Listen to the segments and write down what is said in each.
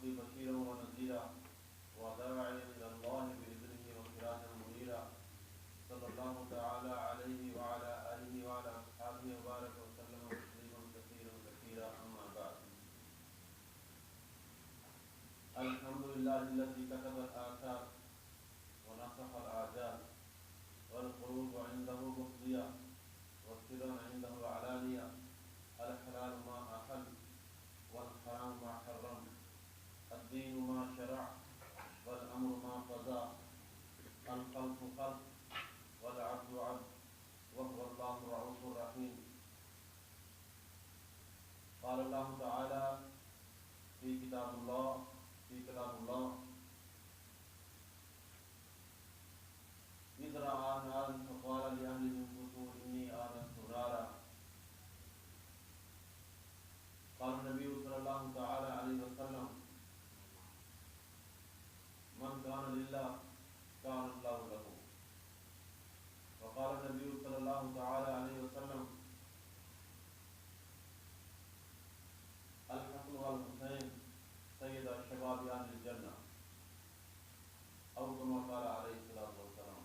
ربي بشيرا ونذيرا وداعيا إلى الله بإذنه وسراجا منيرا صلى الله تعالى عليه وعلى آله وعلى أصحابه وبارك وسلم تسليما كثيرا كثيرا أما بعد. الحمد لله الذي كتب الآثار ونسخ الآجال والقلوب عنده مفضية والسر عنده علانية الحلال ما أحل والحرام ما حرم الدين ما شرع والأمر ما قضى الخلق خلق والعبد عبد وهو الله الرؤوف الرحيم. قال الله تعالى في كتاب الله إذ رأى نارا فقال لأهلهم كثوا إني آنست نارا. قال النبي صلى الله تعالى عليه وسلم من كان لله كان الله له. وقال النبي صلى الله تعالى عليه وسلم الحسن والحسين سيد شباب اہل الجنہ او كما قال علیہ الصلوۃ والسلام.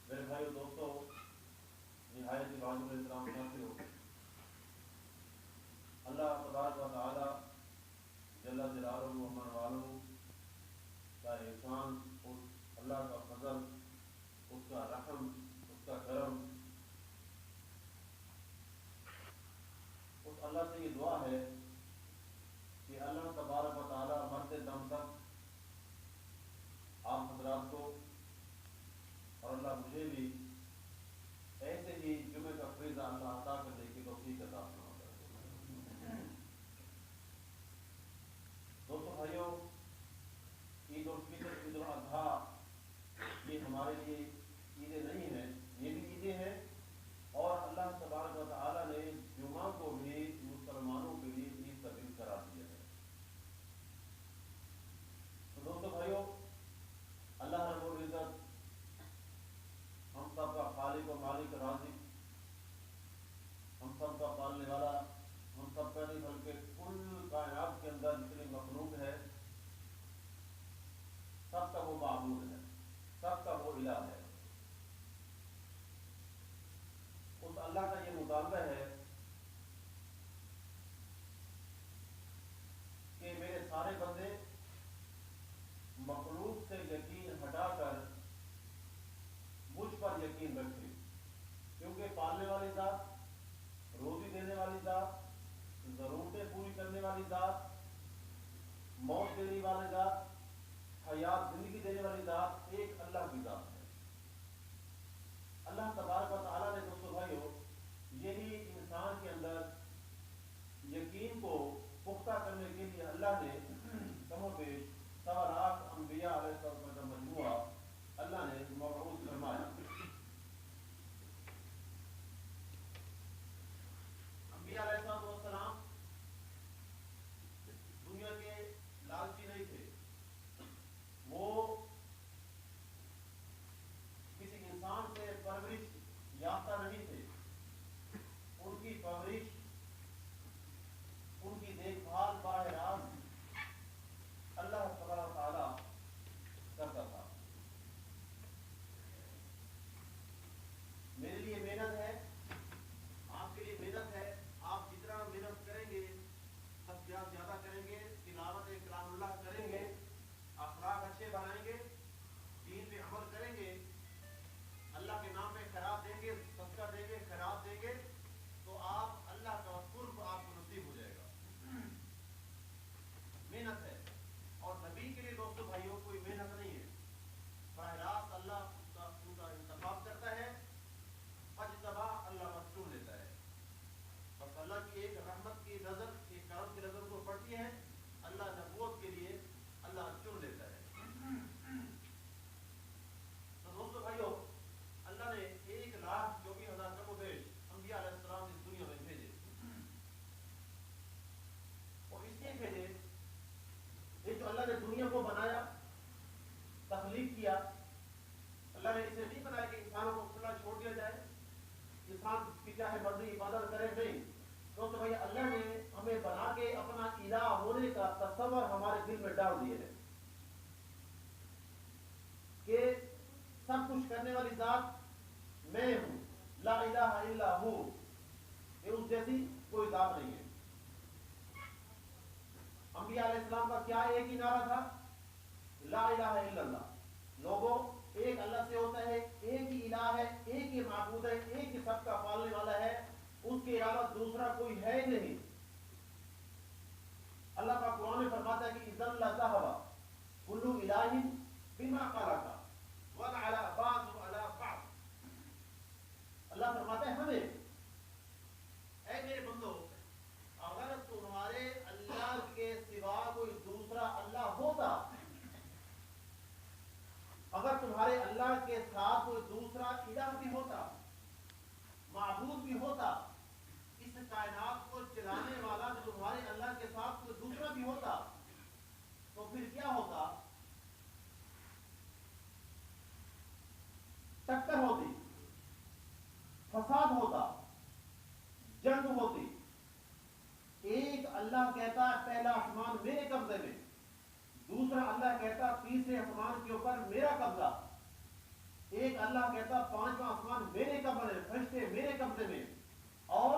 میرے بھائیو دوستو، نہایت ہی واجب احترام ساتھیو، اللہ تبارک و تعالی جل جلالہ و من والہ کا احسان، اللہ کا فضل، اس کا رحم، اس کا کرم، اس اللہ سے یہ دعا ہے کہ اللہ تبارک و تعالی مرتے دم تک آپ حضرات کو اور اللہ مجھے بھی ایسے ہی جمعے کا فریضہ اللہ عطا کرنے کی توفیق عطا فرمائے. دوستو بھائیو، عید الفطر، عید الاضحیٰ یہ ہمارے لیے عیدیں نہیں ہیں، یہ بھی عیدیں ہیں، اور اللہ تبارک و تعالی نے جمعہ کو بھی مسلمانوں کے لیے عید کا دن قرار دیا ہے. تو دوستو بھائیو، اللہ رب العزت ہم سب کا خالق و مالک رازق، ہم سب کا پالنے والا، ہم سب کا نہیں بلکہ کل کائنات کے اندر جتنی مخلوق ہے سب کا وہ معبود ہے، سب کا وہ الہ ہے. اس اللہ کا یہ مطالبہ ہے کہ میرے سارے بندے مخلوق سے یقین ہٹا کر مجھ پر یقین رکھیں، کیونکہ پالنے والی ذات، روزی دینے والی ذات، ضرورتیں پوری کرنے والی ذات، موت دینے والی ذات، حیات زندگی دینے والی ذات ایک اللہ کی ذات ہے. اللہ تبارک و تعالیٰ نے دوستو بھائیو یہی انسان کے اندر یقین کو پختہ کرنے کے لیے اللہ نے کم و بیش 1.25 لاکھ انبیاء علیہ السلام کا مجموعہ اللہ نے مبعوث فرمایا. انبیاء علیہ السلام دنیا کے لالچی نہیں تھے، وہ کسی انسان سے پرورش یافتہ نہیں تھے. ان کی پرورش، ان کی دیکھ بھال براہ راست اللہ تبارک و تعالی کرتا تھا. میرے لیے محنت ہے، آپ کے لیے محنت ہے. آپ جتنا محنت کریں گے، تسبیحات زیادہ کریں گے، تلاوت کلام اللہ کریں گے، اخلاق اچھے بنائیں گے، دین پہ عمل کریں گے، اللہ کے نام پہ خیرات دیں گے، صدقہ دیں گے، خیرات دیں گے، تو آپ اللہ کا قرب آپ کو نصیب ہو جائے گا. محنت ہے. اور نبی کے لیے دوستو بھائیوں کوئی محنت نہیں ہے، براہ راست اللہ ان کا انتخاب کرتا ہے، اجتبا اللہ چن لیتا ہے. بس اللہ کی ایک رحمت کی نظر، ایک کرم کی نظر کو پڑتی ہے، اللہ نبوت کے لیے اللہ چن لیتا ہے. تو دوستو بھائیو، اللہ نے 1,24,000 کم و بیش انبیاء علیہ السلام اس دنیا میں بھیجے، اور اس لیے بھیجے یہ جو اللہ نے دنیا کو بنایا، تخلیق کیا، اللہ نے اسے نہیں بنایا کہ انسانوں کو کھلا چھوڑ دیا جائے، انسان کی چاہے مرضی عبادت کرے. نہیں دوستو بھائی، اللہ نے ہمیں بنا کے اپنا الہ ہونے کا تصور ہمارے دل میں ڈال دیے ہیں کہ سب کچھ کرنے والی ذات میں ہوں، لا الہ الا ہو، یہ اس جیسی کوئی ذات نہیں ہے۔ انبیاء علیہ السلام کا کیا ایک ہی نعرہ تھا؟ لا الہ الا اللہ۔ لوگوں، ایک اللہ سے ہوتا ہے، ایک ہی الہ ہے، ایک ہی معبود ہے، ایک ہی سب کا پالنے والا ہے، اس کے علاوہ دوسرا کوئی ہے نہیں۔ اللہ کا قرآن میں فرماتا ہے کہ اذن لذهب كل الہ بما خلق ولعلى بعض على بعض۔ اللہ فرماتا ہے ہمیں، اے میرے بندو، اگر تمہارے اللہ کے سوا کوئی دوسرا اللہ ہوتا، اگر تمہارے اللہ کے ساتھ کوئی دوسرا الہ بھی ہوتا، معبود بھی ہوتا، اس کائنات کو چلانے والا جو تمہارے اللہ کے ساتھ کوئی دوسرا بھی ہوتا، تو پھر کیا ہوتا؟ ٹکر ہوتی، فساد ہوتا، جنگ ہوتی۔ ایک اللہ کہتا پہلا آسمان میرے قبضے میں، دوسرا اللہ کہتا تیسرے آسمان کے اوپر میرا قبضہ، ایک اللہ کہتا پانچواں آسمان میرے قبضے میں، فرشتے میرے قبضے میں، اور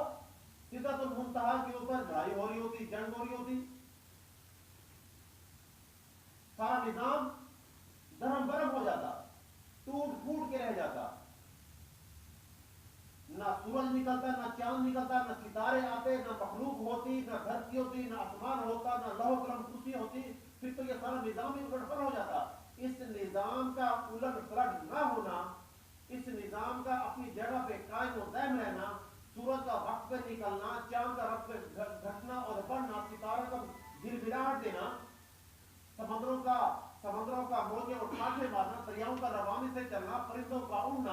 سدرۃ المنتہا کے اوپر لڑائی ہو رہی ہوتی، جنگ ہو رہی ہوتی، سارا نظام درہم برہم ہو جاتا، ٹوٹ پھوٹ کے رہ جاتا، نہ سورج نکلتا، نہ چاند نکلتا، نہ ستارے آتے، نہ مخلوق ہوتی، نہ دھرتی ہوتی، نہ آسمان ہوتا، نہ لوح قلم کرسی ہوتی، پھر تو یہ سارا نظام ہی الٹ پلٹ ہو جاتا۔ اس نظام کا الٹ پلٹ نہ ہونا، اس نظام کا اپنی جگہ پہ قائم و دائم رہنا، سورج کا وقت پہ نکلنا، چاند کا وقت پہ گھٹنا اور بڑھنا، ستاروں کا گڑگڑاہٹ دینا، سمندروں کا موجیں اور کاٹے مارنا، دریاؤں کا روانی سے چلنا، پرندوں کا اڑنا،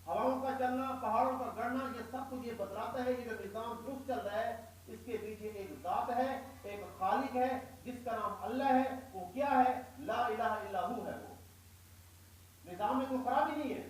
ہواؤں کا چلنا، پہاڑوں کا گڑنا، یہ سب کچھ یہ بتلاتا ہے کہ جو نظام درست چل رہا ہے اس کے پیچھے ایک ذات ہے، ایک خالق ہے جس کا نام اللہ ہے۔ وہ کیا ہے؟ لا الہ الا ہو ہے۔ وہ نظام میں کوئی خرابی نہیں ہے۔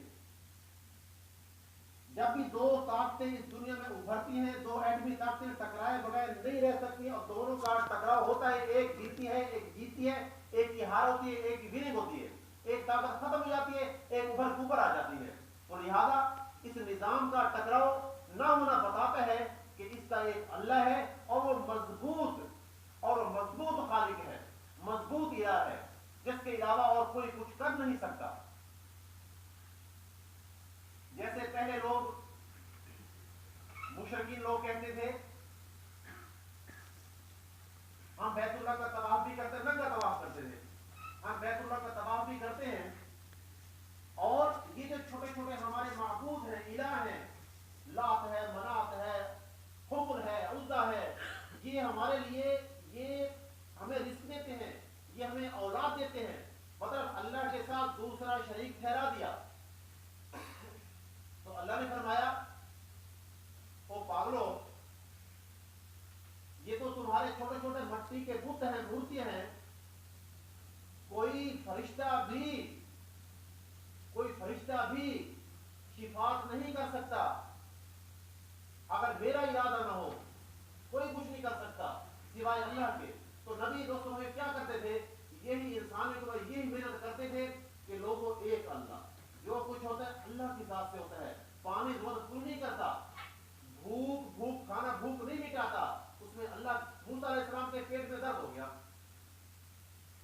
جب بھی دو طاقتیں اس دنیا میں ابھرتی ہیں، دو ایٹمی طاقتیں ٹکرائے بغیر نہیں رہ سکتی، اور دونوں کا ٹکراؤ ہوتا ہے، ایک جیتی ہے ایک جیتی ہے، ایک کی ہار ہوتی ہے ایک کی وننگ ہوتی ہے، ایک طاقت ختم ہو جاتی ہے ایک ابھر کے اوپر آ جاتی ہے۔ اور لہذا اس نظام کا ٹکراؤ نہ ہونا بتاتا ہے کہ اس کا ایک اللہ ہے، اور وہ مضبوط خالق ہے، مضبوط الہ ہے، جس کے علاوہ اور کوئی کچھ کر نہیں سکتا۔ جیسے پہلے لوگ، مشرکین لوگ کہتے تھے ہم بیت اللہ کا طواف بھی کرتے ہیں، ننگا طواف کرتے تھے، ہم بیت اللہ کا طواف بھی کرتے ہیں، اور یہ جو چھوٹے چھوٹے ہمارے معبود ہیں، الہ ہیں، لات ہے، منات ہے، حبل ہے، عزا ہے، یہ ہمارے لیے، یہ ہمیں رزق دیتے ہیں، یہ ہمیں اولاد دیتے ہیں، مطلب اللہ کے ساتھ دوسرا شریک ٹھہرا دیا۔ تو اللہ نے فرمایا او پاگلو، یہ تو تمہارے چھوٹے چھوٹے مٹی کے بت ہیں، مورتیاں ہیں، کوئی فرشتہ بھی شفاعت نہیں کر سکتا، اگر میرا ارادہ نہ ہو کوئی کچھ نہیں کر سکتا سوائے اللہ کے۔ تو نبی دوستوں ہمیں کیا کرتے تھے؟ یہی انسانیت کو یہی محنت کرتے تھے کہ لوگوں ایک اللہ، جو کچھ ہوتا ہے اللہ کی ذات سے ہوتا ہے، پانی ضرورت پوری نہیں کرتا، بھوک کھانا بھوک نہیں مٹاتا، اس میں اللہ، موسیٰ علیہ السلام کے پیٹ میں درد ہو گیا۔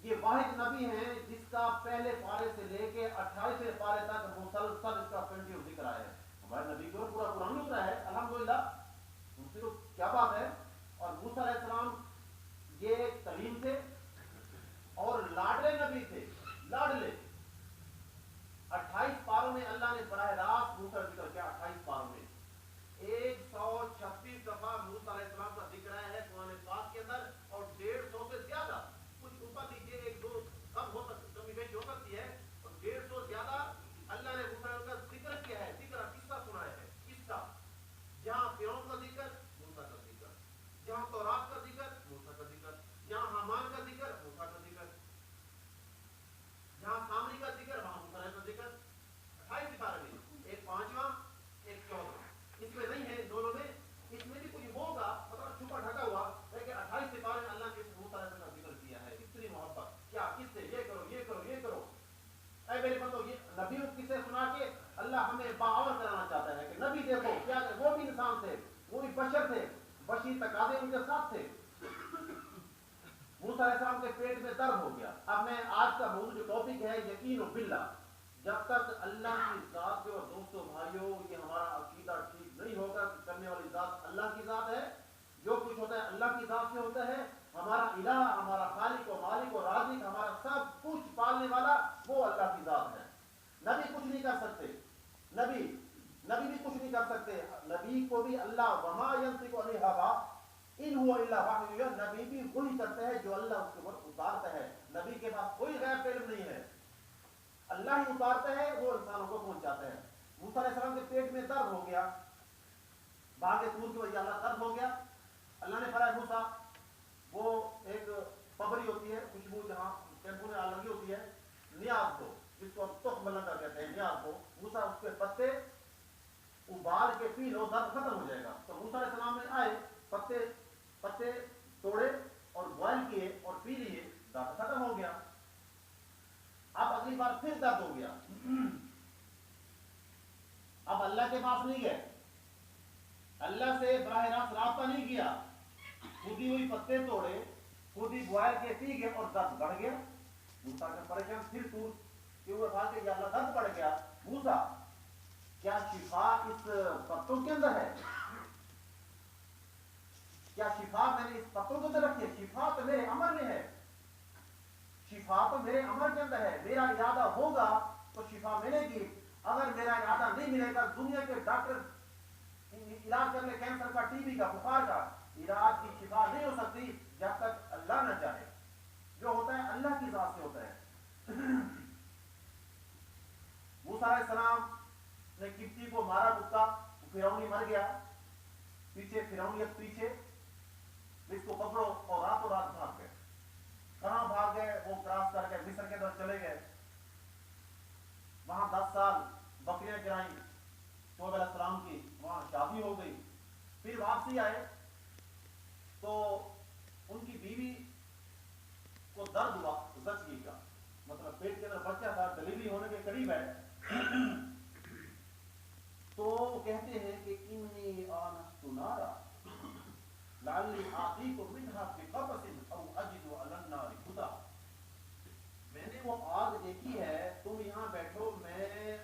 یہ واحد نبی ہیں جس کا پہلے پارے سے لے کے 28ویں پارے تک مسلسل اس کا کنٹینیو ذکر آیا ہے۔ ہمارے نبی کو پورا قرآن اترا ہے، الحمدللہ، ان سے تو کیا بات ہے۔ اور موسیٰ علیہ السلام یہ کلیم تھے اور لاڈلے نبی تھے، لاڈلے۔ 28 پاروں میں اللہ نے براہ راست موسیٰ ذکر کیا، 28 پاروں میں 136 دفعہ موسیٰ علیہ السلام کا ذکر آیا ہے قرآن پاک کے اندر، اور 150 سے زیادہ، کچھ اوپر نیچے ایک دو کم ہو سکتی، کمی بیشی ہو سکتی ہے، اور 150 زیادہ اللہ نے اللہ ہمیں باور کرانا چاہتا ہے کہ نبی دیکھو کیا وہ بھی انسان تھے، وہ بھی بشر تھے، بشری تقاضے ان کے ساتھ تھے۔ موسیٰ علیہ السلام کے پیٹ میں درد ہو گیا۔ اب میں آج کا موضوع جو ٹاپک ہے یقین باللہ، جب تک اللہ کی ذات پہ، اور دوستو بھائیوں یہ ہمارا عقیدہ ٹھیک نہیں ہوگا کہ کرنے والی ذات اللہ کی ذات ہے، جو کچھ ہوتا ہے اللہ کی ذات سے ہوتا ہے، ہمارا الہ، ہمارا خالق و مالک و رازق، ہمارا سب کچھ پالنے والا وہ اللہ کی ذات ہے۔ نبی کچھ نہیں کر سکتے، نبی بھی کچھ نہیں کر سکتے، نبی کو بھی اللہ وما ينطق عن الهوى ان هو الا وحی یوحی، نبی بھی وہی کرتا ہے جو اللہ اس کے اوپر اتارتا ہے۔ نبی کے پاس کوئی غیب علم نہیں ہے، اللہ ہی اتارتا ہے، وہ انسانوں کو پہنچاتا ہے۔ موسیٰ علیہ السلام کے پیٹ میں درد ہو گیا، باغ طور کی وجہ اللہ درد ہو گیا۔ اللہ نے فرمایا موسیٰ، وہ ایک پبری ہوتی ہے، خوشبو جہاں ٹیمپو میں لگی ہوتی ہے، نیاز کو، جس کو ہم تخم لگا کہتے ہیں، نیاز کو، موسیٰ اس کے پتے ابال کے پی لو، درد ختم ہو جائے گا۔ تو موسیٰ علیہ السلام نے آئے، پتے توڑے اور بوائل کیے اور پی لیے، درد ختم ہو گیا۔ اب اگلی بار پھر درد ہو گیا، اب اللہ کے پاس نہیں گئے، اللہ سے براہ راست رابطہ نہیں کیا، خود ہی ہوئی پتے توڑے، خود ہی بوائل کے پی گئے اور درد بڑھ گیا۔ موسیٰ کا پریشان پھر کہ وہ تھا کہ یا اللہ درد بڑھ گیا، موسیٰ کیا شفا اس پتوں کے اندر ہے؟ کیا شفا میں نے اس پتوں کے اندر رکھی ہے؟ شفا تو میرے عمل میں ہے، شفا تو میرے عمل کے اندر ہے، میرا ارادہ ہوگا تو شفا ملے گی، اگر میرا ارادہ نہیں ملے گا، دنیا کے ڈاکٹر علاج کر لے کینسر کا، ٹی بی کا، بخار کا، علاج کی شفا نہیں ہو سکتی جب تک اللہ نہ چاہے۔ جو ہوتا ہے اللہ کی ذات سے ہوتا ہے۔ موسیٰ علیہ السلام نے کبتی کو مارا، کتا فرعونی مر گیا، پیچھے فرعونیت پیچھے، اس کو پکڑو، اور راتوں رات بھاگ گئے۔ کہاں بھاگ گئے؟ وہ کراس کر کے مصر کے طرف چلے گئے، وہاں 10 سال بکریاں چرائیں شعیب علیہ السلام کی، وہاں شادی ہو گئی، پھر واپسی آئے تو ان کی بیوی کو درد ہوا زچگی کا، مطلب پیٹ کے اندر بچہ تھا، ڈلیوری ہونے کے قریب ہے، تو وہ کہتے ہیں کہ انی آنست نارا لعلی آتیکم منہا بقبس او اجد علی النار ہدی، میں نے وہ آگ دیکھی ہے، تم یہاں بیٹھو، میں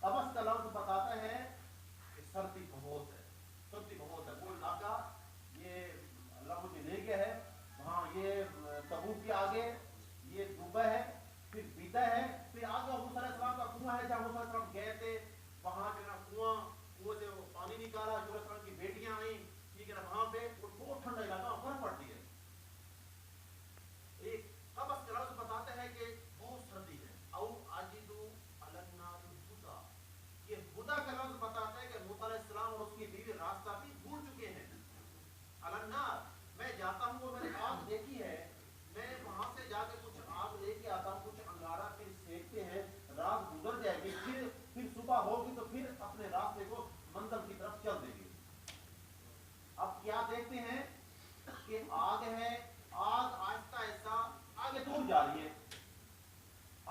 قبس کا لفظ بتاتا ہے کہ سردی بہت ہے، سردی بہت ہے، وہ علاقہ یہ اللہ مجھے لے گیا ہے، وہاں یہ تبوک کے آگے یہ دوبہ ہے، پھر بیتا ہے، پھر آگے موسیٰ علیہ السلام کا کنواں ہے، جہاں موسیٰ علیہ السلام گئے تھے، وہاں جو ہے کنویں سے وہ پانی نکالا، جو علیہ السلام کی بیٹیاں آئیں، ٹھیک ہے نا، وہاں پہ بہت ٹھنڈا علاقہ، برف پڑتی ہے، ایک قبس کا لفظ بتاتا ہے کہ بہت سردی ہے، او اجدو علی النار ہدی، یہ ہدا کا لفظ بتاتا ہے کہ موسیٰ علیہ السلام اور اس کی بیوی راستہ بھی بھول چکے ہیں، علی النار، میں جاتا ہوں، وہ میں نے آگ دیکھی ہے، میں وہاں سے جا کے کچھ آگ لے کے آتا ہوں، کچھ انگارہ پھر سیکتے ہیں، رات گزر جائے گی، پھر صبح ہوگی تو پھر اپنے راستے کو منزل کی طرف چل دے گی۔ اب کیا دیکھتے ہیں کہ آگ ہے، آگ آہستہ آہستہ آگے دور جا رہی ہے،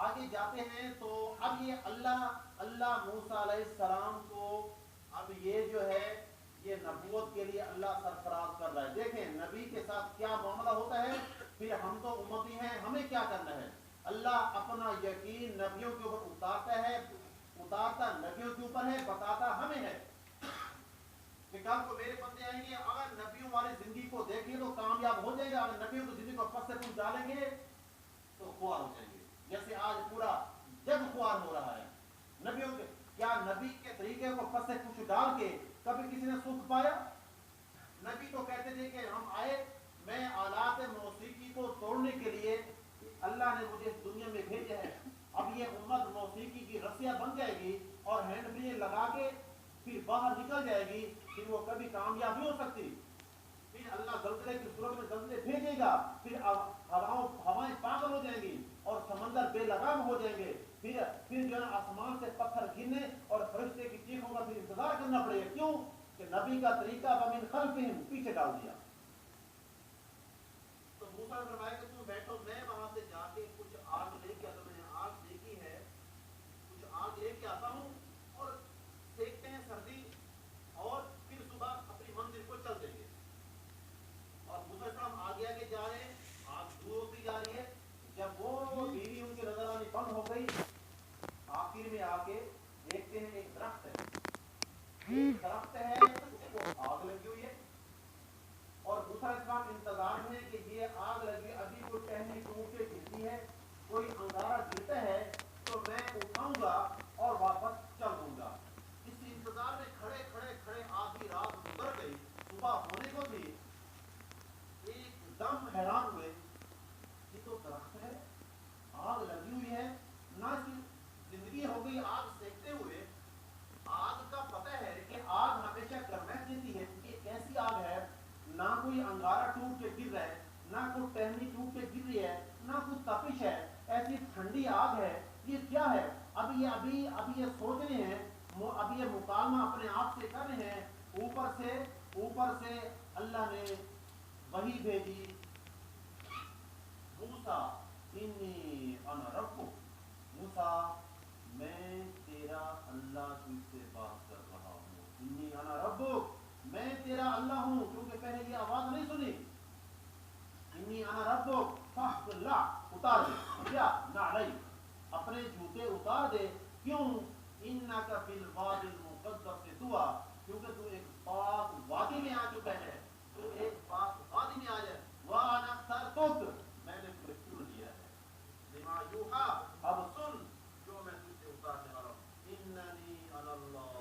آگے جاتے ہیں تو اب یہ اللہ موسیٰ علیہ السلام کو اب یہ جو ہے یہ نبوت کے لیے اللہ سرفراز کر رہا ہے۔ دیکھیں نبی کے ساتھ کیا معاملہ ہوتا ہے، پھر ہم تو امتی ہیں، ہمیں کیا کرنا ہے؟ اللہ اپنا یقین نبیوں کے اوپر اتارتا ہے، اتارتا نبیوں کے اوپر ہے، بتاتا ہمیں ہے کہ کل کو میرے بندے آئیں گے، اگر نبیوں والی زندگی کو دیکھیں تو کامیاب ہو جائے گا، اگر نبیوں کی زندگی کو پس سے پس ڈالیں گے تو خوار ہو جائیں گے، جیسے آج پورا جگ خوار ہو رہا ہے۔ نبیوں کے کیا نبی کے طریقے کو پس سے پس ڈال کے کبھی کسی نے سکھ پایا؟ نبی تو کہتے تھے کہ ہم آئے، میں آلات موسیقی کو توڑنے کے لیے اللہ نے مجھے اس دنیا میں بھیجا ہے، اب یہ امت موسیقی کی رسیاں بن جائے گی اور ہینڈ فری لگا کے پھر باہر نکل جائے گی، پھر وہ کبھی کامیاب نہیں ہو سکتی، پھر اللہ زلزلے کی صورت میں زلزلے بھیجے گا، پھر ہوائیں پاگل ہو جائیں گی اور سمندر بے لگام ہو جائیں گے، پھر جو ہے آسمان سے پتھر گرنے اور فرشتے کی چیخوں کا پھر انتظار کرنا پڑے گا، کیوں کہ نبی کا طریقہ ومن خلفہم پیچھے ڈال دیا۔ تو موسیٰ نے فرمایا کہ تم بیٹھو، میں وہاں سے جا کے کچھ آگ لے کے آتا، میں نے آگ دیکھی ہے، کچھ آگ لے کے آتا ہوں، اور ایک درخت ہے اس کو آگ لگی ہوئی ہے اور موسیٰ علیہ السلام انتظار میں کہ یہ آگ لگی ابھی کوئی ٹہنی ٹوٹ کے گرتی ہے کوئی انگارہ گرتا ہے تو میں اٹھاؤں گا اور واپس چل دوں گا. اس انتظار میں کھڑے کھڑے کھڑے آدھی رات گزر گئی صبح ہونے کو تھی. ایک دم حیران ہوئے یہ تو درخت ہے آگ لگی ہوئی ہے نہ اس کی زندگی ہو گئی آگ سینکتے ہوئے. آگ کا پتہ ہے کہ آگ ہمیشہ گرمائش دیتی ہے یہ ایسی آگ ہے نہ کوئی انگارہ ٹوٹ کے گر رہا ہے نہ کوئی ٹہنی ٹوٹ کے گر رہی ہے نہ کوئی تپش ہے ایسی ٹھنڈی آگ ہے. یہ کیا ہے ابھی یہ سوچ رہے ہیں ابھی یہ مکالمہ اپنے آپ سے کر رہے ہیں. اوپر سے اللہ نے وحی بھیجی موسیٰ انی انا ربک موسیٰ میں تیرا اللہ تجھ سے بات کر رہا ہوں. انی انا ربک میں تیرا اللہ ہوں کیونکہ پہلے یہ آواز نہیں سنی. انی انا ربک فاحفظ اللہ اتار دے کیا نعلی اپنے جوتے اتار دے. کیوں انک فی الوادی المقدس طویٰ کیونکہ تو ایک پاک وادی میں آ چکا ہے تو ایک پاک وادی میں آ جائے. وَأَنَا اخْتَرْتُكَ میں نے تجھے چن لیا ہے لما یوحیٰ اب سن جو میں تجھ سے اتارنے والا ہوں. اننی انا اللہ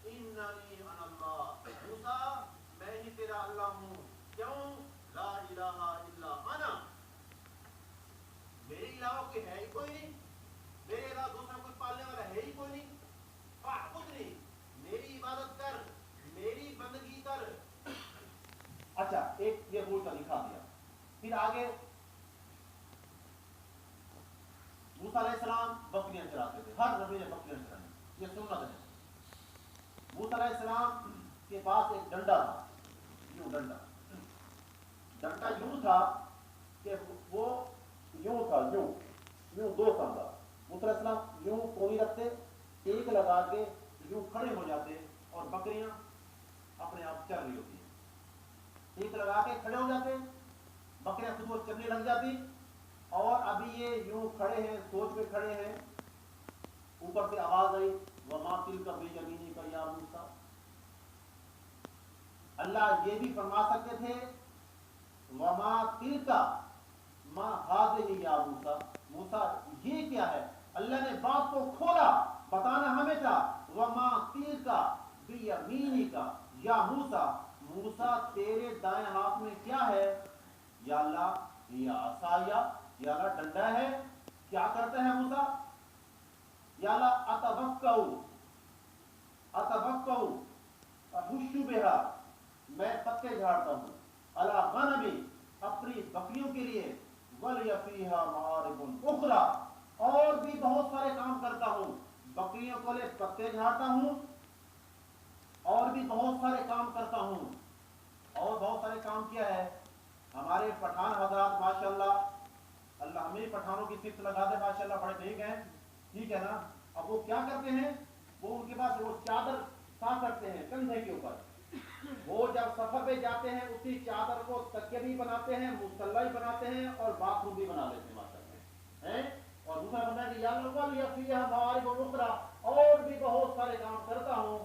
اننی انا اللہ موسیٰ میں ہی تیرا اللہ ہوں. کیوں لا الہ الا انا میرے علاوہ کوئی ہے ہی کوئی نہیں میرے علاوہ دوسرا کوئی پالنے والا ہے ہی کوئی نہیں. فاعبدنی میری عبادت کر میری بندگی کر. اچھا ایک یہ رول کا دکھا دیا. پھر آگے موسیٰ علیہ السلام بکریاں چراتے تھے ہر نبی نے بکریاں چرانی یہ سنت ہے. موسیٰ علیہ السلام کے پاس ایک ڈنڈا تھا یوں ڈنڈا یوں تھا کہ وہ یوں تھا یوں دو ساندا. موسیٰ علیہ السلام یوں کوئی رکھتے ایک لگا کے یوں کھڑے ہو جاتے اور بکریاں اپنے آپ چل رہی ہوتی ہیں. ایک لگا کے کھڑے ہو جاتے بکریاں خود وہ چلنے لگ جاتی. اور ابھی یہ یوں کھڑے ہیں سوچ کے کھڑے ہیں اوپر سے آواز آئی وما تلک بیمینک یا موسیٰ. اللہ یہ بھی فرما سکتے تھے وما تلک ما ہاذہ یا موسیٰ موسیٰ یہ کیا ہے. اللہ نے بات کو کھولا بتانا ہمیں تھا وما تلک بیمینک یا موسیٰ موسیٰ تیرے دائیں ہاتھ میں کیا ہے. یا اللہ یہ عصایا یا اللہ ڈنڈا ہے کیا کرتا ہے موسیٰ. یا اللہ اتوکؤ احش بہا میں پتے جھاڑتا ہوں علی غنمی اپنی بکریوں کے لیے ولی فیہا معارب اخری اور بھی بہت سارے کام کرتا ہوں. بکریوں کو لے پتے جھاڑتا ہوں اور بھی بہت سارے کام کرتا ہوں. اور بہت سارے کام کیا ہے ہمارے پٹھان حضرات ماشاءاللہ اللہ ہمیں پٹھانوں کی صفت لگا دے ماشاءاللہ بڑے ٹھیک ہیں ٹھیک ہے نا. اب وہ کیا کرتے ہیں وہ ان کے پاس وہ چادر صاف کرتے ہیں کندھے کے اوپر. وہ جب سفر پہ جاتے ہیں اسی چادر کو تکیہ بھی بناتے ہیں مصلی بھی بناتے ہیں اور باتھ روم بھی بنا لیتے ہیں ماشاءاللہ. اور دوسرا بندہ کہ یا اللہ فیہا معارب اخری اور بھی بہت سارے کام کرتا ہوں.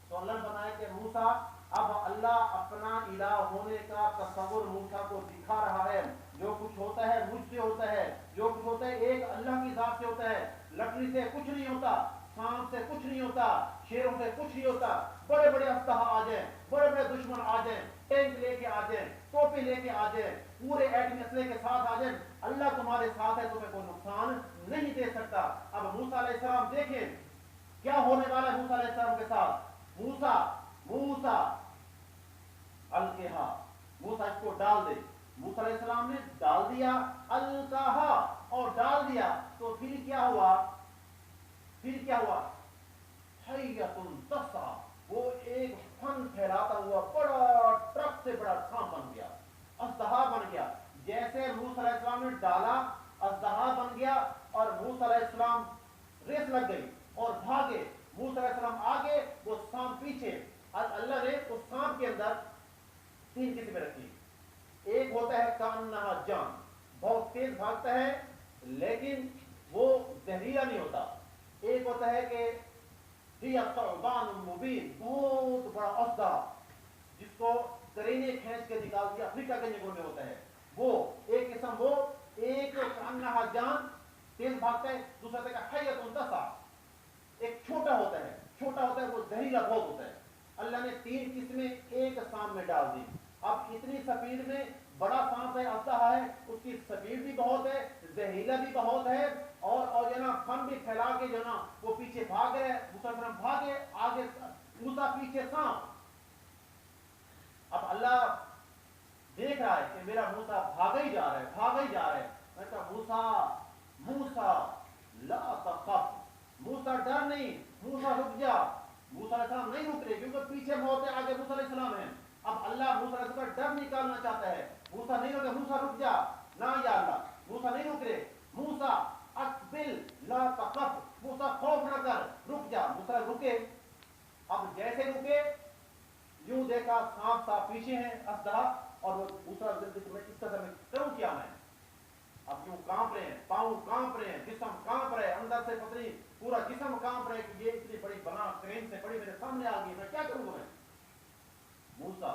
تو اللہ نے بنایا کہ موسیٰ اب اللہ اپنا الہ ہونے کا تصور موسیٰ کو دکھا رہا ہے. جو کچھ ہوتا ہے مجھ سے ہوتا ہے جو کچھ ہوتا ہے ایک اللہ کی ذات سے ہوتا ہے. لکڑی سے کچھ نہیں ہوتا سانپ سے کچھ نہیں ہوتا شیروں سے کچھ نہیں ہوتا. بڑے بڑے اسلحہ آ جائیں بڑے بڑے دشمن آ جائیں ٹینک لے کے آ جائیں ٹوپی لے کے آ جائیں پورے ایٹمی اسلحے کے ساتھ آ جائیں اللہ تمہارے ساتھ ہے تمہیں کوئی نقصان نہیں دے سکتا. اب موسیٰ علیہ السلام دیکھیں کیا ہونے والا ہے موسیٰ علیہ السلام کے ساتھ. موسیٰ القہا موسیٰ اس کو ڈال دے. موسیٰ علیہ السلام نے ڈال دیا القہا اور ڈال دیا تو پھر کیا ہوا حیۃ تسعیٰ وہ ایک فن پھیلاتا ہوا بڑا ٹرک سے بڑا کام بن گیا اژدہا بن گیا. جیسے موسیٰ علیہ السلام نے ڈالا اژدہا بن گیا اور موسیٰ علیہ السلام ریس لگ گئی اور بھاگے. موسیٰ علیہ السلام آگے وہ سانپ پیچھے. اللہ نے اس سانپ کے اندر تین قسمیں رکھی. ایک ہوتا ہے کانہا جان بہت تیز بھاگتا ہے لیکن وہ زہریلا نہیں ہوتا. ایک ہوتا ہے کہ ثعبان مبین، بہت بڑا اژدہا جس کو کرینے کھینچ کے نکال دیا، افریقہ کے جنگلوں میں ہوتا ہے وہ ایک قسم، وہ ایک کانہا جان تیز بھاگتا ہے، دوسرا کا حیۃ تسع، ایک چھوٹا ہوتا ہے وہ زہریلا بہت ہوتا ہے۔ اللہ نے 3 قسمیں ایک سانپ میں ڈال دی۔ اب اتنی سپیڈ میں، بڑا سانپ ہے، اژدہا ہے، اس کی سپیڈ بھی بہت ہے، زہریلا بھی بہت ہے، اور جو نا فن بھی پھیلا کے جو نا وہ پیچھے بھاگ رہے، موسیٰ بھاگے آگے، موسیٰ پیچھے سانپ۔ اب اللہ دیکھ رہا ہے کہ میرا موسیٰ بھاگا ہی جا رہا ہے۔ میں کہا موسیٰ لا تخف، موسیٰ ڈر نہیں، موسیٰ رک جا۔ موسیٰ علیہ السلام نہیں رک رہے کیونکہ پیچھے موت ہے، آگے موسیٰ علیہ السلام ہے۔ اب اللہ موسیٰ علیہ السلام کا ڈر نکالنا چاہتا ہے، موسیٰ نہیں رکے، موسیٰ رک جا، نہ یا اللہ، موسیٰ نہیں رک رہے، موسیٰ اقبل لا تخف، موسیٰ خوف نہ کر، رک جا۔ موسیٰ رکے، اب جیسے رکے یوں دیکھا سانپ صاحب پیچھے ہیں، اژدہا، اور وہ دوسرا اس طرح میں کروں کیا میں؟ اب یوں کانپ رہے ہیں، پاؤں کانپ رہے ہیں، جسم کانپ رہے ہیں، اندر سے پتہ نہیں پورا جسم کانپ رہے کہ یہ اتنی بڑی بنا کرین سے بڑی میرے سامنے آ گئی، میں کیا کروں گا؟ میں موسیٰ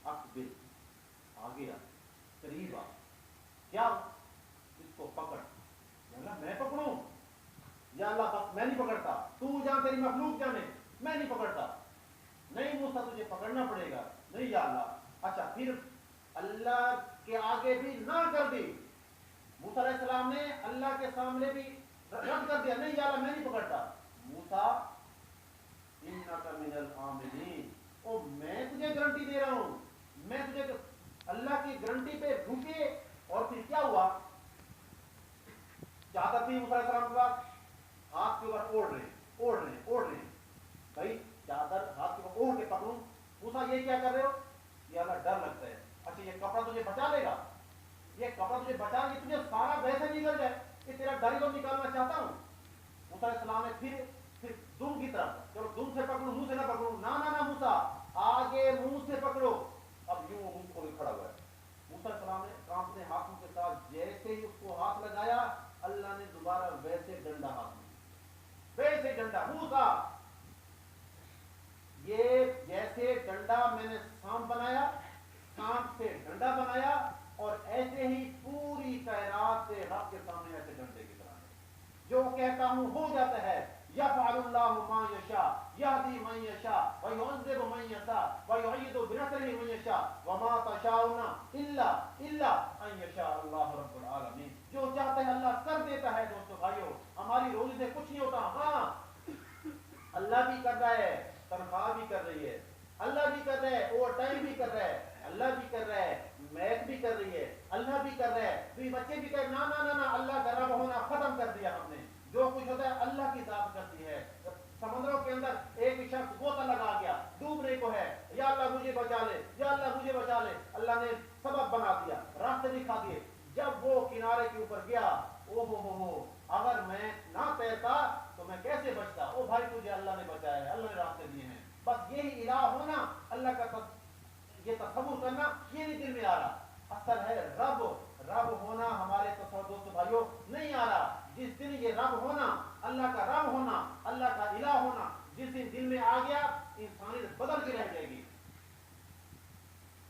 اقبل، آگے آ، قریب آ، کیا اس کو پکڑ۔ یا اللہ میں پکڑوں؟ یا اللہ بس میں نہیں پکڑتا، تو جان، تیری مخلوق جانے، میں نہیں پکڑتا۔ نہیں موسیٰ تجھے پکڑنا پڑے گا۔ نہیں یا اللہ۔ اچھا پھر اللہ کے آگے بھی نہ کر دی، موسیٰ علیہ السلام نے اللہ کے سامنے بھی رد کر دیا، نہیں یا اللہ میں نہیں پکڑتا۔ موسیٰ انک من الآمنین، او میں تجھے گارنٹی دے رہا ہوں، میں تجھے اللہ کی گارنٹی پہ رکے۔ اور پھر کیا ہوا؟ چادر تھی موسیٰ علیہ السلام کے پاس، ہاتھ کے اوپر اوڑھ رہے ہیں بھائی، چادر ہاتھ کے اوپر اوڑھ کے پکڑوں۔ موسیٰ یہ کیا کر رہے ہو؟ یہ اللہ ڈر لگتا ہے، اچھا یہ کپڑا تجھے بچا لے گا، یہ کپڑا تجھے بچا لے، تجھے سارا ویسے نکل جائے، یہ تیرا ڈر کو نکالنا چاہتا ہوں۔ موسیٰ علیہ السلام نے پھر دم کی طرف، چلو دم سے پکڑوں، منہ سے نہ پکڑوں، نہ موسیٰ آگے منہ سے پکڑو۔ اب یوں منہ کھول کے کھڑا ہوا ہے موسیٰ علیہ السلام نے کانپتے ہاتھوں کے ساتھ جیسے ہی اس کو ہاتھ لگایا، اللہ نے دوبارہ ویسے ڈنڈا ہاتھ میں، ویسے ڈنڈا، موسیٰ یہ جیسے ڈنڈا میں نے سانپ بنایا، سانپ سے ڈنڈا بنایا، اور ایسے ہی پوری کائنات سے رب کے سامنے ایسے ڈنڈے کی طرح ہے، جو کہتا ہوں ہو جاتا ہے۔ یفعل اللہ ما یشاء یہدی من یشاء ویعذب من یشاء ویؤید بنصرہ من یشاء وما تشاءون الا ان یشاء اللہ رب العالمین۔ جو چاہتا ہے اللہ کر دیتا ہے۔ دوستو بھائیو، ہماری روزی سے کچھ نہیں ہوتا، ہاں اللہ بھی کر رہا ہے، تنخواہ بھی کر رہی ہے، اللہ بھی کر رہا ہے، اوور ٹائم بھی کر رہا ہے، اللہ بھی کر رہا ہے، میت بھی کر رہی ہے، اللہ بھی کر رہا ہے، بھی بچے بھی کر، نہ اللہ کا رب ہونا ختم کر دیا ہم نے۔ جو کچھ ہوتا ہے اللہ کی ذات کرتی ہے۔ سمندروں کے اندر ایک شخص گوتا لگا گیا، ڈوبنے کو ہے، یا اللہ مجھے بچا لے، یا اللہ مجھے بچا لے، اللہ نے سبب بنا دیا، راستے دکھا دیے۔ جب وہ کنارے کے اوپر گیا، او ہو اگر میں نہ تیرتا تو میں کیسے بچتا؟ او بھائی تجھے اللہ نے بچایا ہے، اللہ نے راستے دیے ہیں۔ بس یہی الہ ہونا، اللہ کا یہ تصور کرنا، یہ نہیں دل میں آ رہا۔ اصل ہے رب ہونا ہمارے تصور دوست بھائیوں نہیں آ رہا۔ جس دن یہ رب ہونا، اللہ کا رب ہونا، اللہ کا الہ ہونا جس دن دل میں آ گیا، انسانیت بدل کے رہ جائے گی۔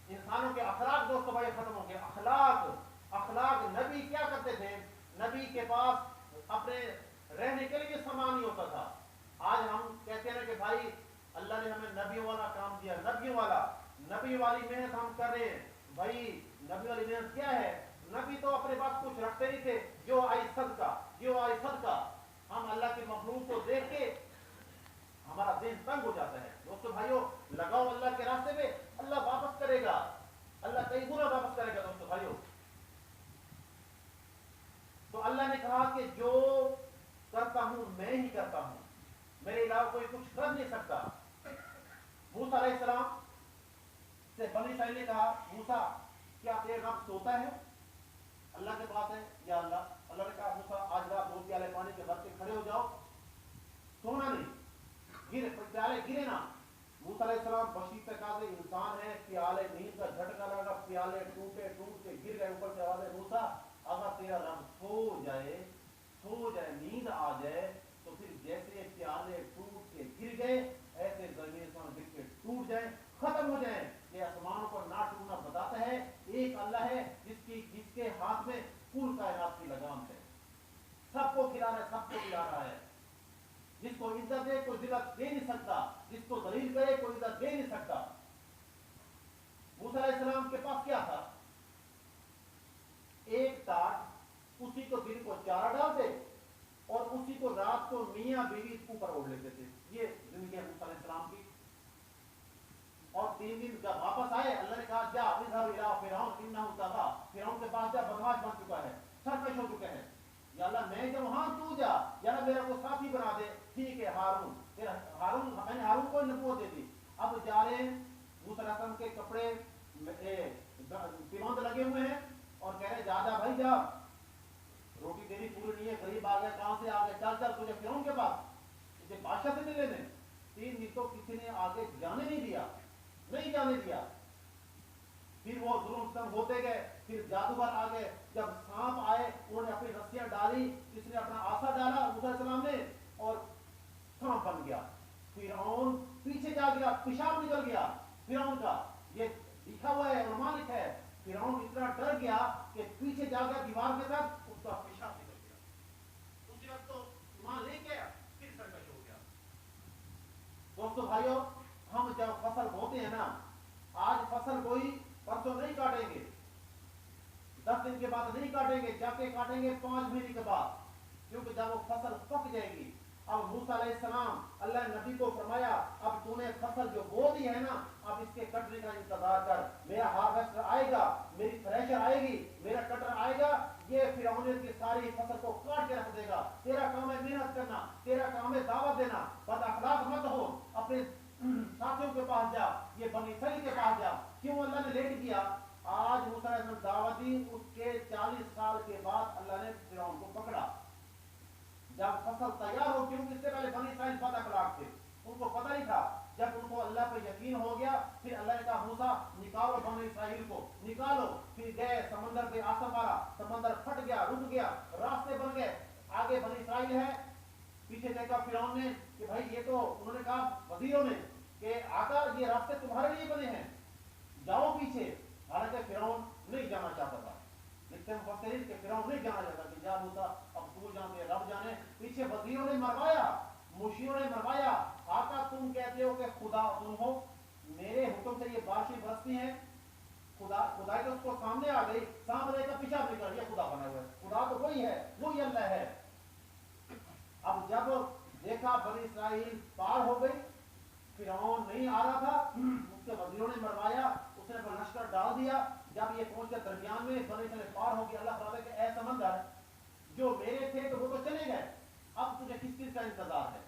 انسانوں کے اخلاق دوست بھائی ختم ہوں گے۔ اخلاق نبی کیا کرتے تھے؟ نبی کے پاس اپنے رہنے کے لیے سامان نہیں ہوتا تھا۔ آج ہم کہتے ہیں کہ بھائی اللہ نے ہمیں نبیوں والا کام دیا، نبی والی محنت ہم کر رہے ہیں۔ بھائی نبی والی محنت کیا ہے؟ نبی تو اپنے پاس کچھ رکھتے نہیں تھے، جو آئی صدقہ۔ ہم اللہ کی مخلوق کو دیکھ کے ہمارا ذہن تنگ ہو جاتا ہے۔ دوستو بھائیو، لگاؤ اللہ کے راستے میں، اللہ واپس کرے گا، اللہ کئی گنا واپس کرے گا۔ دوستو بھائیو، تو اللہ نے کہا کہ جو کرتا ہوں میں ہی کرتا ہوں، میرے علاوہ کوئی کچھ کر نہیں سکتا۔ موسیٰ علیہ السلام سے بنی اسرائیل نے کہا، موسیٰ کیا تیرا رب سوتا ہے؟ اللہ کے پاس ہے، یا اللہ نے کہا موسیٰ آج رات 2 پیالے پانی کے بھر کے کھڑے ہو جاؤ، سونا نہیں، پیالے گرے نا۔ موسیٰ علیہ السلام بشیر تقاضے انسان ہے، پیالے نیند کا جھٹکا لگا، پیالے ٹوٹے ٹوٹ کے گر گئے، اوپر سے آواز ہے موسیٰ اگر تیرا رب سو جائے، نیند آ جائے، تو پھر جیسے پیالے ٹوٹ گر گئے ایسے زمین سے گر کے ٹوٹ جائیں, ختم ہو جائیں. یہ آسمانوں پر نہ ٹوٹنا بتاتا ہے ایک اللہ ہے جس کے ہاتھ میں پور کائنات کی لگام ہے, سب کو کھلا رہا ہے, سب کو پلا رہا ہے. جس کو عزت دے کوئی ذلت دے نہیں سکتا, جس کو ذلیل کرے کوئی عزت دے نہیں سکتا. موسیٰ علیہ السلام کے پاس کیا تھا؟ ایک ٹاٹ, اسی کو دن کو چارہ ڈالتے اور اسی کو رات کو میاں بیوی اوپر اوڑھ لیتے تھے. یہ زندگی ہے موسیٰ علیہ السلام کی. اور 3 دن جب واپس آئے اللہ نے کہا جا اذهب الى فرعون انه طغى, فرعون کے پاس جا, بدمعاش بن چکا ہے, سرکش ہو چکا ہے. یا اللہ میں جب وہاں تو جا, یا اللہ میرا کو ساتھی بنا دے. ٹھیک ہے ہارون, پھر ہارون میں نے ہارون کو نبوت دے دی. اب جا رہے ہیں, موسیٰ علیہ السلام کے کپڑے پیوند لگے ہوئے ہیں اور کہہ رہے جا جا بھائی جا, روٹی تیری پوری نہیں ہے, غریب آ گیا, کہاں سے آ گیا, چل چل تجھے فرعون کے پاس, تجھے بادشاہ سے ملنے دیں. 3 دن تو کسی نے آگے جانے نہیں دیا, نہیں جانے دیا. پھر وہ ظلم ستم ہوتے گئے, پھر جادوگر آ گئے. جب سانپ آئے انہوں نے اپنی رسیاں ڈالی, کس نے اپنا آسا ڈالا موسیٰ علیہ السلام نے, اور سانپ بن گیا. فرعون پیچھے جا گیا, پیشاب نکل گیا فرعون کا. یہ لکھا ہوا ہے, علماء لکھا ہے, فرعون اتنا ڈر گیا کہ پیچھے جا گیا دیوار کے ساتھ, اس کا پیشاب نکل گیا. اسی وقت تو ایمان لے گیا, پھر سرکش ہو گیا. دوستو بھائیو, ہم جب فصل بوتے ہیں نا, آج فصل کوئی پرسوں نہیں کاٹیں گے, 10 دن کے بعد نہیں کاٹیں گے, جا کے کاٹیں گے 5 مہینے کے بعد, کیونکہ جب وہ فصل پک جائے گی. اب موسیٰ علیہ السلام اللہ نبی کو فرمایا اب تو نے فصل جو بو دی ہے نا, اب اس کے کٹنے کا انتظار کر, میرا ہارویسٹر آئے گا, میری تھریشر آئے گی, میرا کٹر آئے گا, یہ فرعونیت کی ساری فصل کو کاٹ کے رکھ دے گا. تیرا کام ہے محنت کرنا, تیرا کام ہے دعوت دینا, بد اخلاق مت ہو, اپنے ساتھیوں کے پاس جا, یہ بنی اسرائیل کے پاس جا. کیوں اللہ نے لیٹ کیا؟ آج موسیٰ علیہ السلام دعوت دی, اس کے 40 سال کے بعد اللہ نے فرعون کو پکڑا. جب فصل تیار ہو, کیونکہ اس سے پہلے بنی اسرائیل بد اخلاق تھے, ان کو پتہ نہیں تھا. جب ان کو اللہ پہ یقین ہو گیا, پھر اللہ نے کہا موسیٰ نکالو بنی اسرائیل کو, نکالو. پھر گئے سمندر پہ آسا مارا, سمندر پھٹ گیا, رک گیا, راستے بن گئے, آگے بنی اسرائیل ہے. پیچھے دیکھا فرعون نے کہ بھائی یہ تو, انہوں نے کہا وزیروں نے کہ آقا یہ راستے تمہارے لیے بنے ہیں, جاؤ پیچھے. حالانکہ فرعون نہیں جانا چاہتا تھا, لکھتے ہیں مفسرین کہ فرعون نہیں جانا چاہتا کہ جا موسیٰ اب تو جانتے رب جانے. پیچھے وزیروں نے مروایا, مشیروں نے مروایا, آقا تم کہتے ہو کہ خدا تم ہو, میرے حکم سے یہ بارشیں برستی ہیں, خدائی تو اس کو سامنے آ گئی, سامنے کا پیچھا نکل, یہ خدا بنا ہوا ہے. خدا تو وہی ہے, وہی اللہ ہے. اب جب دیکھا بنی اسرائیل پار ہو گئی, فرعون نہیں آ رہا تھا, اس کے وزیروں نے مروایا, اس نے اپنا لشکر ڈال دیا. جب یہ پہنچ کے درمیان میں بنی اسرائیل پار ہو گیا, اللہ فرماتا ہے کہ اے سمندر جو میرے تھے تو وہ تو چلے گئے, اب تجھے کس چیز کا انتظار ہے,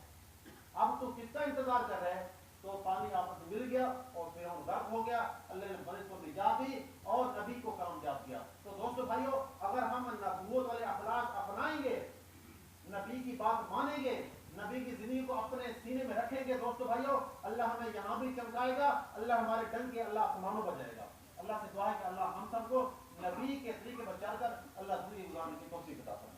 اب تو کس کا انتظار کر رہے ہیں. تو پانی آپس میں مل گیا اور فرعون غرق ہو گیا. اللہ نے بنی کو نجات دی اور نبی کو کامیاب کیا. تو دوستو بھائیو, اگر ہم نبوت والے اخلاق اپنائیں گے, نبی کی بات مانیں گے, نبی کی زندگی کو اپنے سینے میں رکھیں گے, دوستو بھائیو اللہ ہمیں یہاں بھی چمکائے گا, اللہ ہمارے ڈنگ کے اللہ آسمانوں پر جائے گا. اللہ سے دعا ہے کہ اللہ ہم سب کو نبی کے طریقے پر چل کر اللہ زندگی گزارنے کی توفیق عطا فرمائے.